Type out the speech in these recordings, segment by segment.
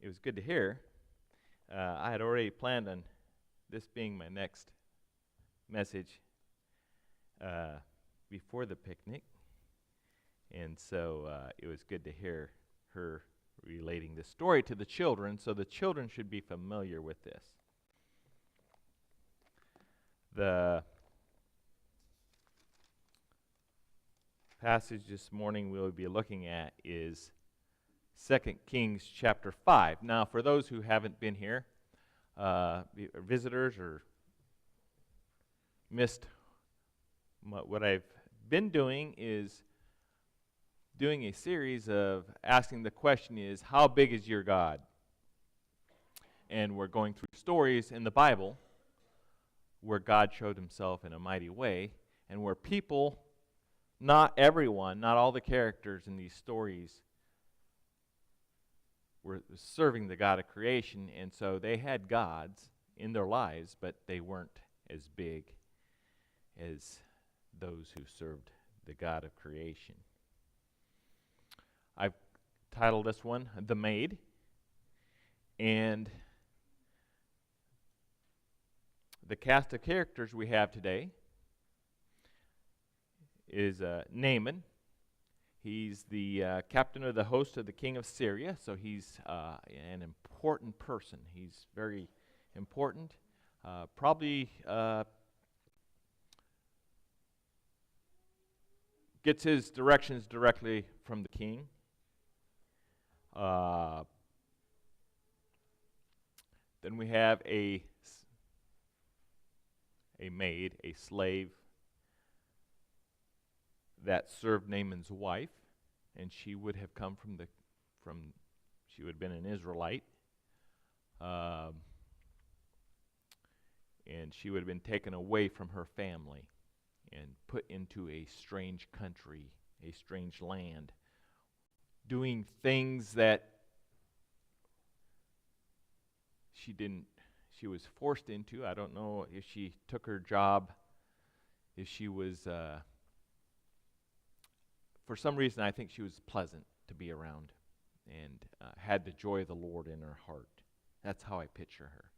it was good to hear. I had already planned on this being my next message before the picnic, and so it was good to hear her relating this story to the children, so the children should be familiar with this. The passage this morning we'll be looking at is 2 Kings chapter 5. Now, for those who haven't been here, visitors or missed what I've been doing is doing a series of asking the question is, how big is your God? And we're going through stories in the Bible where God showed himself in a mighty way, and where people, not everyone, not all the characters in these stories were serving the God of creation, and so they had gods in their lives, but they weren't as big as those who served the God of creation. I've titled this one, The Maid, and the cast of characters we have today is Naaman. He's the captain of the host of the king of Syria, so he's an important person. He's very important. Probably gets his directions directly from the king. Then we have a maid, a slave, that served Naaman's wife, and she would have come she would have been an Israelite, and she would have been taken away from her family and put into a strange country, a strange land, doing things that she was forced into. I don't know if she took her job, if she was for some reason, I think she was pleasant to be around and had the joy of the Lord in her heart. That's how I picture her.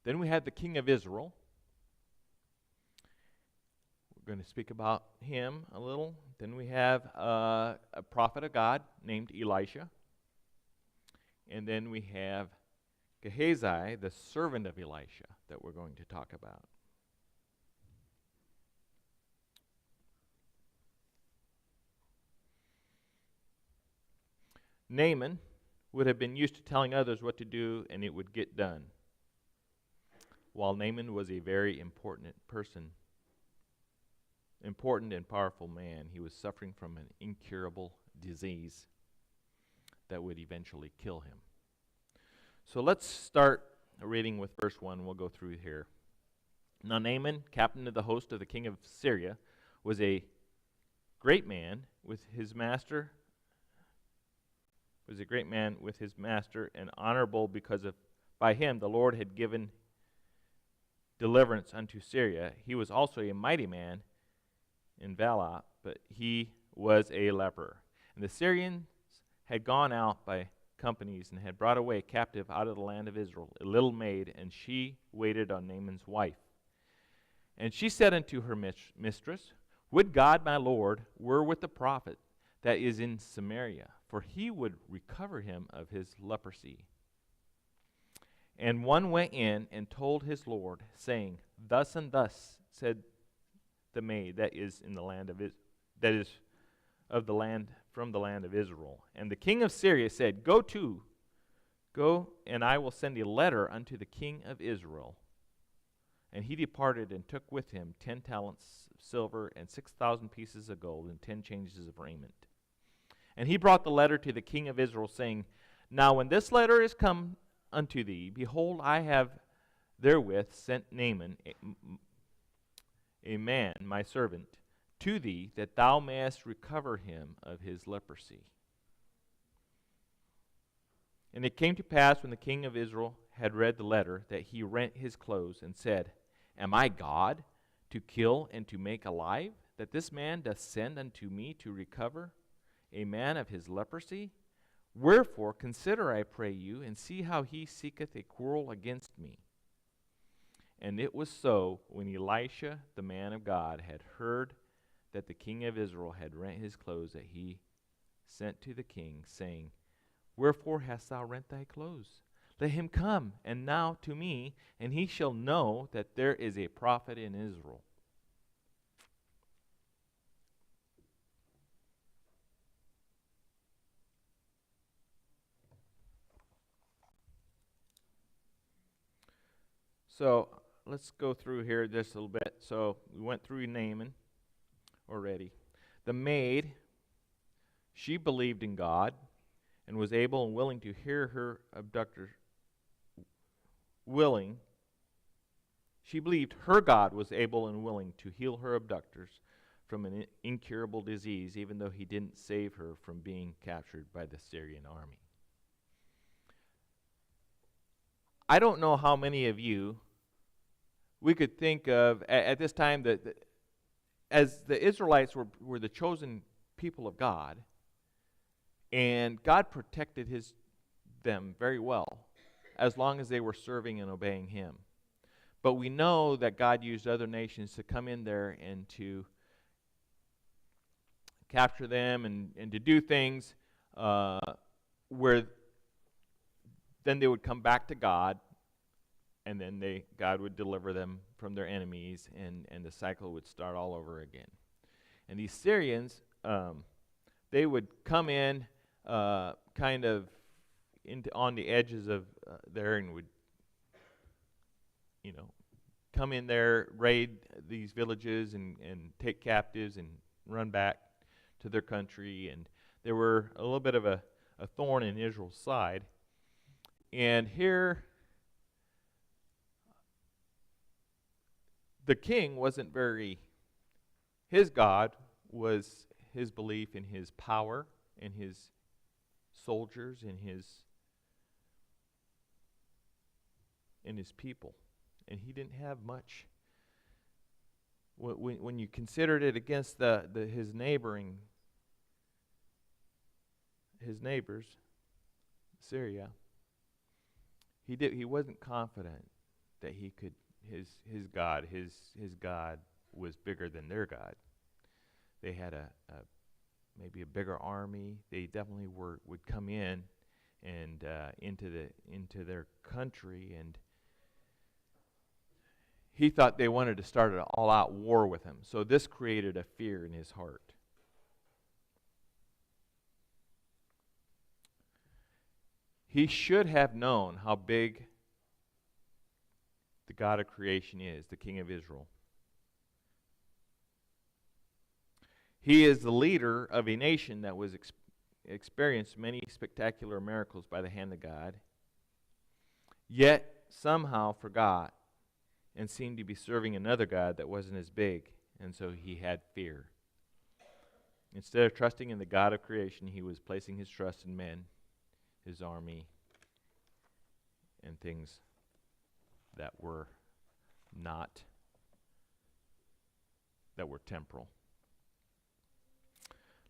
Then we had the king of Israel. We're going to speak about him a little. Then we have a prophet of God named Elisha. And then we have Gehazi, the servant of Elisha, that we're going to talk about. Naaman would have been used to telling others what to do, and it would get done. While Naaman was a very important person, important and powerful man, he was suffering from an incurable disease that would eventually kill him. So let's start reading with verse 1. We'll go through here. Now Naaman, captain of the host of the king of Syria, was a great man with his master, and honorable because by him the Lord had given deliverance unto Syria. He was also a mighty man in Valah, but he was a leper. And the Syrians had gone out by companies and had brought away captive out of the land of Israel a little maid, and she waited on Naaman's wife. And she said unto her mistress, Would God my Lord were with the prophet that is in Samaria, for he would recover him of his leprosy. And one went in and told his Lord, saying, Thus and thus said the maid that is in the land of from the land of Israel. And the king of Syria said, Go, and I will send a letter unto the king of Israel. And he departed and took with him 10 talents of silver and 6,000 pieces of gold and 10 changes of raiment. And he brought the letter to the king of Israel, saying, Now when this letter is come unto thee, behold, I have therewith sent Naaman, a man, my servant, to thee, that thou mayest recover him of his leprosy. And it came to pass, when the king of Israel had read the letter, that he rent his clothes, and said, Am I God, to kill and to make alive, that this man doth send unto me to recover a man of his leprosy? Wherefore consider, I pray you, and see how he seeketh a quarrel against me. And it was so, when Elisha, the man of God, had heard that the king of Israel had rent his clothes, that he sent to the king, saying, Wherefore hast thou rent thy clothes? Let him come, and now to me, and he shall know that there is a prophet in Israel. So let's go through here just a little bit. So we went through Naaman already. The maid, she believed in God and was able and willing to hear her abductor willing. She believed her God was able and willing to heal her abductors from an incurable disease, even though he didn't save her from being captured by the Syrian army. I don't know how many of you we could think of at this time that as the Israelites were the chosen people of God, and God protected them very well as long as they were serving and obeying him. But we know that God used other nations to come in there and to capture them and to do things where then they would come back to God, and then God would deliver them from their enemies, and the cycle would start all over again. And these Syrians, they would come in kind of on the edges of there, and would, come in there, raid these villages, and take captives and run back to their country. And they were a little bit of a thorn in Israel's side. And here, the king wasn't his God was his belief in his power, in his soldiers, in his people. And he didn't have much. When you considered it against his neighbors, Syria, he wasn't confident that he could. His God was bigger than their God. They had maybe a bigger army. They definitely would come in and into their country, and he thought they wanted to start an all-out war with him. So this created a fear in his heart. He should have known how big the God of creation is, the King of Israel. He is the leader of a nation that was experienced many spectacular miracles by the hand of God, yet somehow forgot and seemed to be serving another God that wasn't as big, and so he had fear. Instead of trusting in the God of creation, he was placing his trust in men, his army, and things that were temporal.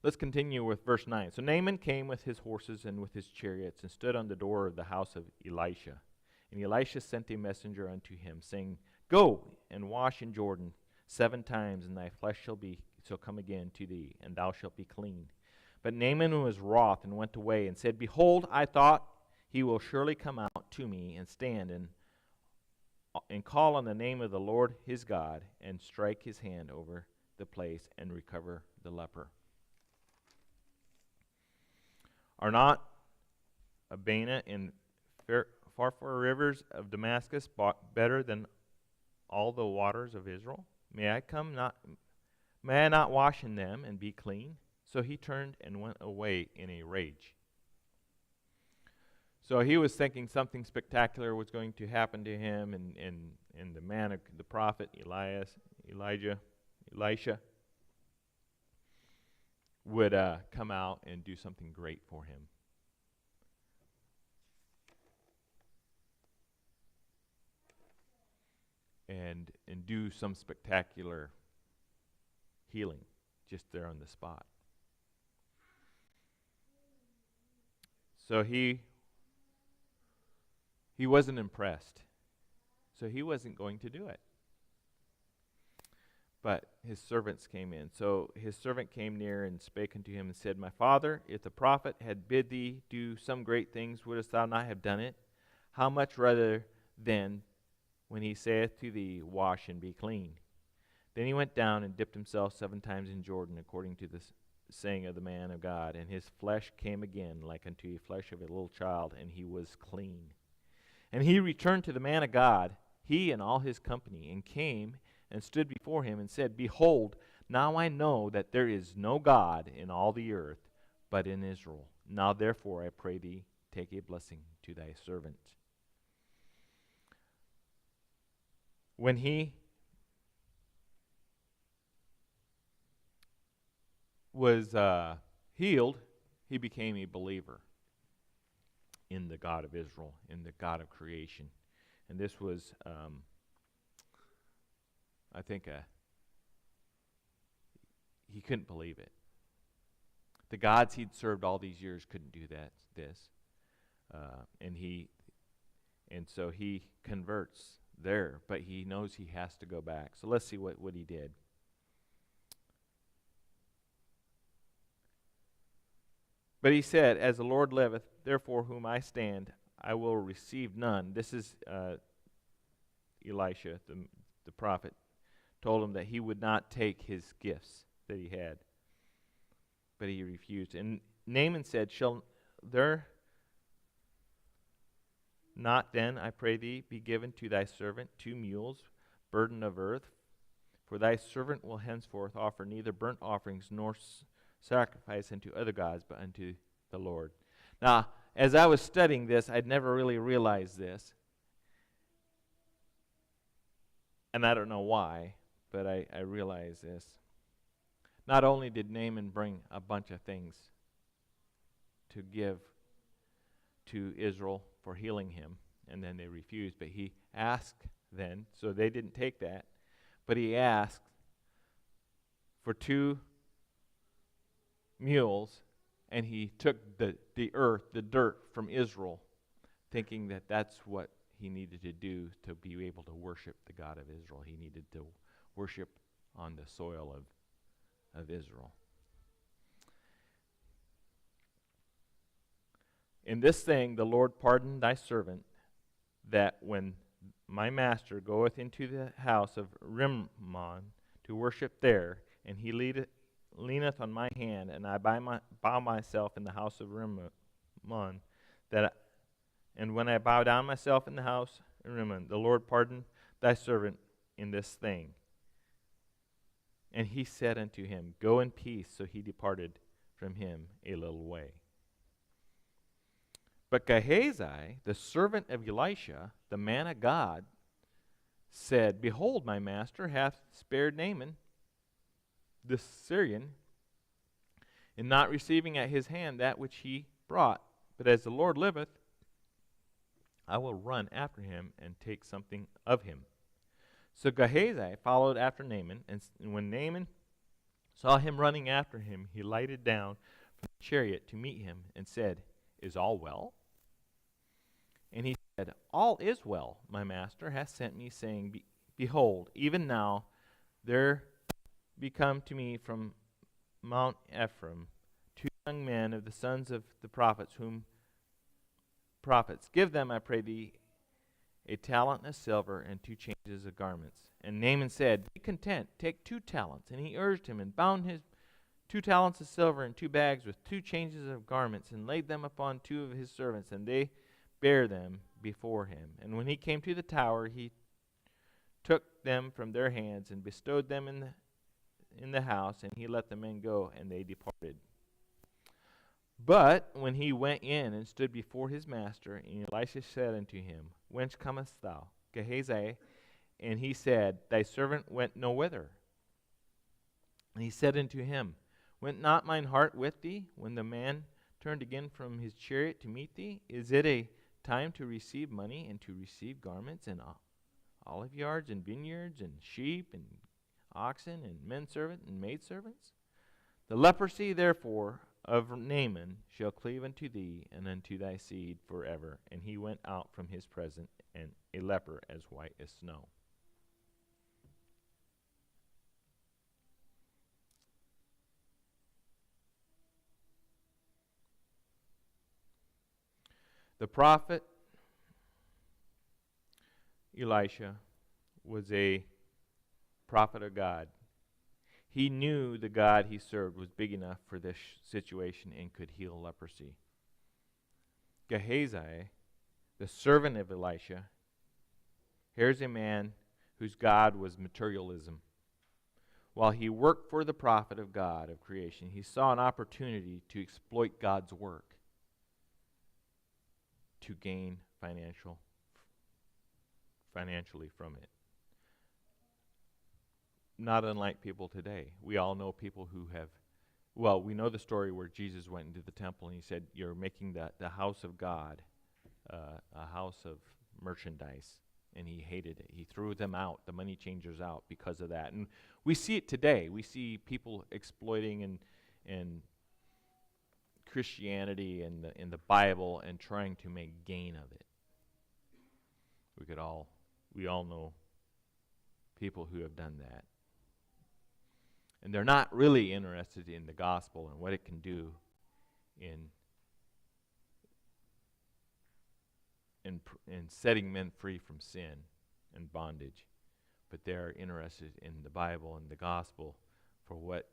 Let's continue with verse 9. So Naaman came with his horses and with his chariots and stood on the door of the house of Elisha. And Elisha sent a messenger unto him, saying, Go and wash in Jordan 7 times, and thy flesh shall come again to thee, and thou shalt be clean. But Naaman was wroth and went away and said, Behold, I thought he will surely come out to me and stand and call on the name of the Lord his God, and strike his hand over the place and recover the leper. Are not Abana and Pharpar rivers of Damascus better than all the waters of Israel? May I not wash in them and be clean? So he turned and went away in a rage. So he was thinking something spectacular was going to happen to him, and the prophet Elisha would come out and do something great for him. And do some spectacular healing just there on the spot. So he wasn't impressed. So he wasn't going to do it. But his servants came in. So his servant came near and spake unto him and said, My father, if the prophet had bid thee do some great things, wouldest thou not have done it? How much rather then, when he saith to thee, Wash and be clean? Then he went down and dipped himself 7 times in Jordan, according to the saying of the man of God. And his flesh came again like unto the flesh of a little child, and he was clean. And he returned to the man of God, he and all his company, and came and stood before him and said, Behold, now I know that there is no God in all the earth but in Israel. Now therefore I pray thee, take a blessing to thy servant. When he was healed, he became a believer in the God of Israel, in the God of creation. And this was, I think, he couldn't believe it. The gods he'd served all these years couldn't do this. And so he converts there, but he knows he has to go back. So let's see what he did. But he said, As the Lord liveth, therefore whom I stand, I will receive none. This is Elisha, the prophet, told him that he would not take his gifts that he had. But he refused. And Naaman said, Shall there not then, I pray thee, be given to thy servant 2 mules, burden of earth? For thy servant will henceforth offer neither burnt offerings nor sacrifice unto other gods, but unto the Lord. Now, as I was studying this, I'd never really realized this. And I don't know why, but I realized this. Not only did Naaman bring a bunch of things to give to Israel for healing him, and then they refused, but he asked then, so they didn't take that, but he asked for 2 mules, and he took the earth, the dirt from Israel, thinking that that's what he needed to do to be able to worship the God of Israel. He needed to worship on the soil of Israel. In this thing the Lord pardoned thy servant, that when my master goeth into the house of Rimmon to worship there, and he leaneth on my hand, and I bow myself in the house of Rimmon, and when I bow down myself in the house of Rimmon, the Lord pardoned thy servant in this thing. And he said unto him, Go in peace. So he departed from him a little way. But Gehazi, the servant of Elisha, the man of God, said, Behold, my master hath spared Naaman, the Syrian, in not receiving at his hand that which he brought. But as the Lord liveth, I will run after him and take something of him. So Gehazi followed after Naaman, and when Naaman saw him running after him, he lighted down from the chariot to meet him and said, Is all well? And he said, All is well. My master hath sent me, saying, Behold, even now there be come to me from Mount Ephraim 2 young men of the sons of the prophets, give them, I pray thee, a talent of silver and 2 changes of garments. And Naaman said, Be content, take 2 talents. And he urged him, and bound his 2 talents of silver in 2 bags with 2 changes of garments, and laid them upon 2 of his servants, and they bare them before him. And when he came to the tower, he took them from their hands, and bestowed them in the house, and he let the men go, and they departed. But when he went in and stood before his master, and Elisha said unto him, Whence comest thou, Gehazi? And he said, Thy servant went no whither. And he said unto him, Went not mine heart with thee, when the man turned again from his chariot to meet thee? Is it a time to receive money, and to receive garments, and olive yards, and vineyards, and sheep, and oxen, and men servants, and maid servants? The leprosy, therefore, of Naaman shall cleave unto thee and unto thy seed forever. And he went out from his presence, and a leper as white as snow. The prophet Elisha was a prophet of God. He knew the God he served was big enough for this situation and could heal leprosy. Gehazi, the servant of Elisha, here's a man whose God was materialism. While he worked for the prophet of God of creation, he saw an opportunity to exploit God's work to gain financially from it. Not unlike people today. We all know people who have, well, we know the story where Jesus went into the temple and he said, you're making the house of God a house of merchandise. And he hated it. He threw them out, the money changers out, because of that. And we see it today. We see people exploiting and Christianity and the Bible and trying to make gain of it. We all know people who have done that. And they're not really interested in the gospel and what it can do in setting men free from sin and bondage. But they're interested in the Bible and the gospel for what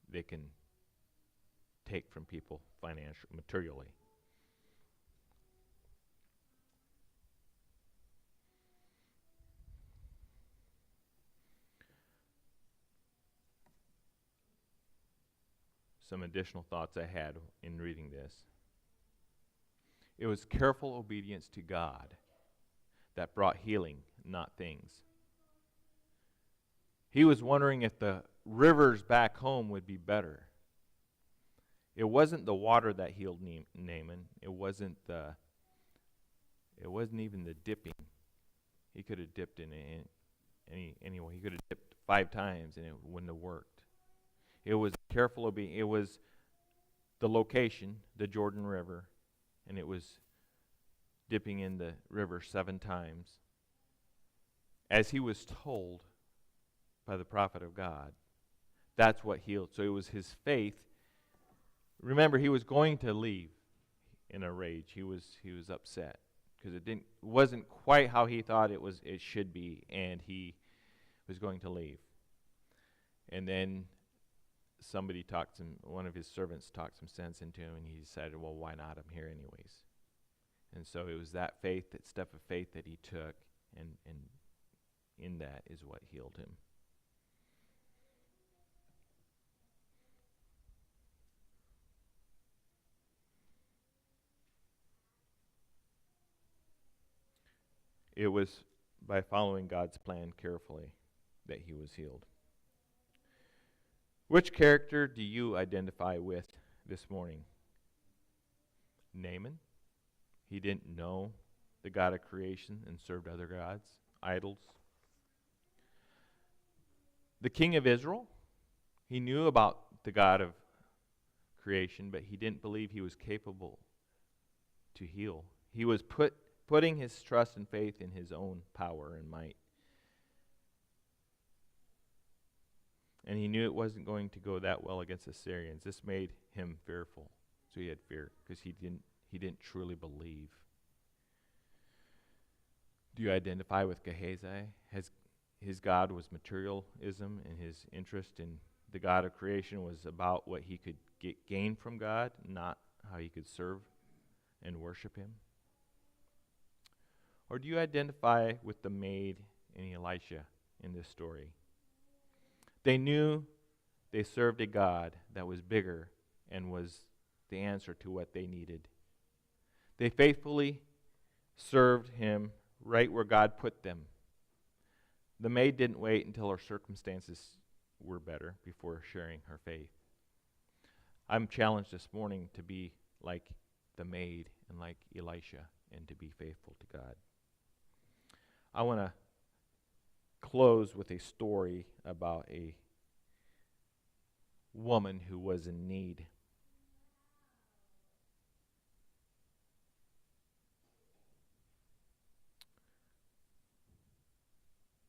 they can take from people financially, materially. Some additional thoughts I had in reading this. It was careful obedience to God that brought healing, not things. He was wondering if the rivers back home would be better. It wasn't the water that healed Naaman. It wasn't even the dipping. He could have dipped in it anyway. He could have dipped 5 times and it wouldn't have worked. It was careful obedience. It was the location, the Jordan River, and it was dipping in the river 7 times, as he was told by the prophet of God. That's what healed. So it was his faith. Remember, he was going to leave in a rage. He was upset because it wasn't quite how he thought it should be, and he was going to leave. And then one of his servants talked some sense into him, and he decided, well, why not? I'm here anyways. And so it was that faith, that step of faith that he took, and in that is what healed him. It was by following God's plan carefully that he was healed. Which character do you identify with this morning? Naaman? He didn't know the God of creation and served other gods, idols. The king of Israel? He knew about the God of creation, but he didn't believe he was capable to heal. He was putting his trust and faith in his own power and might. And he knew it wasn't going to go that well against the Assyrians. This made him fearful. So he had fear because he didn't truly believe. Do you identify with Gehazi? His God was materialism, and his interest in the God of creation was about what he could gain from God, not how he could serve and worship him? Or do you identify with the maid and Elisha in this story? They knew they served a God that was bigger and was the answer to what they needed. They faithfully served him right where God put them. The maid didn't wait until her circumstances were better before sharing her faith. I'm challenged this morning to be like the maid and like Elisha and to be faithful to God. I want to close with a story about a woman who was in need.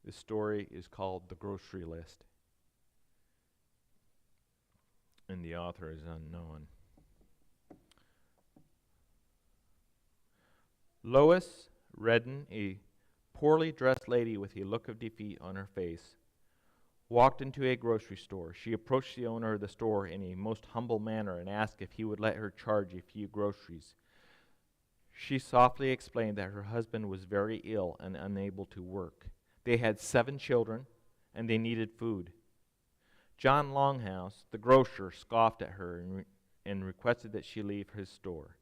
The story is called The Grocery List, and the author is unknown. Lois Redden, a poorly dressed lady with a look of defeat on her face, walked into a grocery store. She approached the owner of the store in a most humble manner and asked if he would let her charge a few groceries. She softly explained that her husband was very ill and unable to work. They had 7 children, and they needed food. John Longhouse, the grocer, scoffed at her and requested that she leave his store.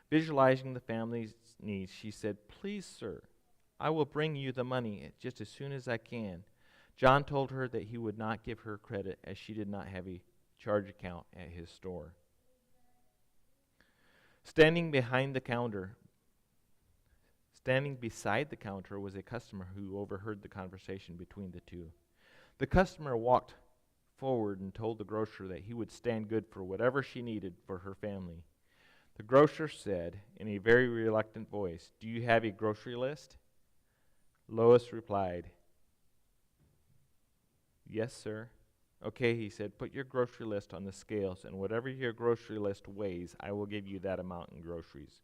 Visualizing the family's needs, she said, "Please, sir, I will bring you the money just as soon as I can." John told her that he would not give her credit as she did not have a charge account at his store. Standing beside the counter was a customer who overheard the conversation between the two. The customer walked forward and told the grocer that he would stand good for whatever she needed for her family. The grocer said in a very reluctant voice, "Do you have a grocery list?" Lois replied, "Yes, sir." "Okay," he said, "put your grocery list on the scales, and whatever your grocery list weighs, I will give you that amount in groceries."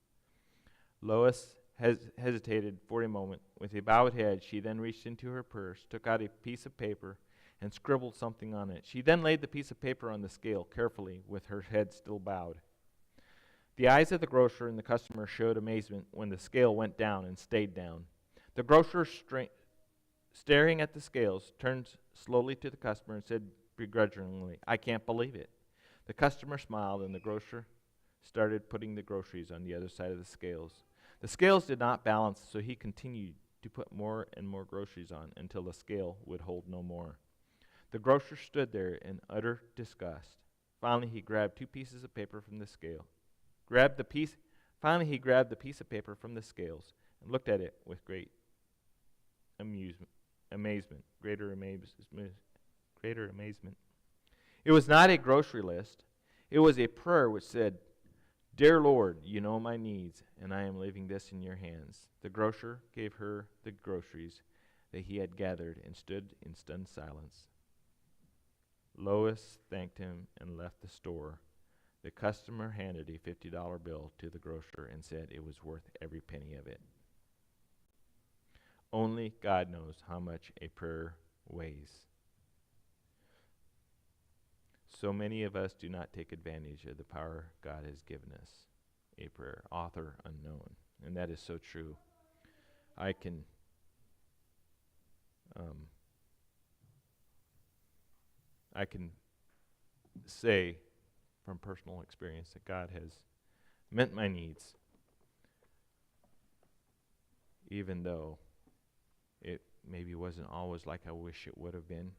Lois hesitated for a moment. With a bowed head, she then reached into her purse, took out a piece of paper, and scribbled something on it. She then laid the piece of paper on the scale carefully, with her head still bowed. The eyes of the grocer and the customer showed amazement when the scale went down and stayed down. The grocer, staring at the scales, turned slowly to the customer and said begrudgingly, "I can't believe it." The customer smiled, and the grocer started putting the groceries on the other side of the scales. The scales did not balance, so he continued to put more and more groceries on until the scale would hold no more. The grocer stood there in utter disgust. Finally, he grabbed the piece of paper from the scales and looked at it with greater amazement. It was not a grocery list. It was a prayer which said, "Dear Lord, you know my needs, and I am leaving this in your hands." The grocer gave her the groceries that he had gathered and stood in stunned silence. Lois thanked him and left the store. The customer handed a $50 bill to the grocer and said it was worth every penny of it. Only God knows how much a prayer weighs. So many of us do not take advantage of the power God has given us. A prayer, author unknown. And that is so true. I can say from personal experience that God has met my needs, even though it maybe wasn't always like I wish it would have been.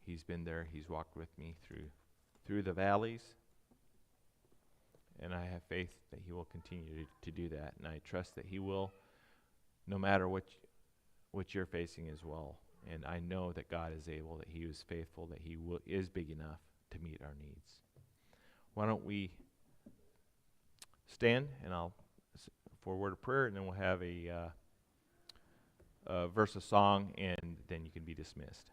He's been there. He's walked with me through the valleys, and I have faith that he will continue to do that, and I trust that he will, no matter what you're facing as well. And I know that God is able, that he is faithful, that he is big enough to meet our needs. Why don't we stand, and I'll for a word of prayer, and then we'll have a verse of song, and then you can be dismissed.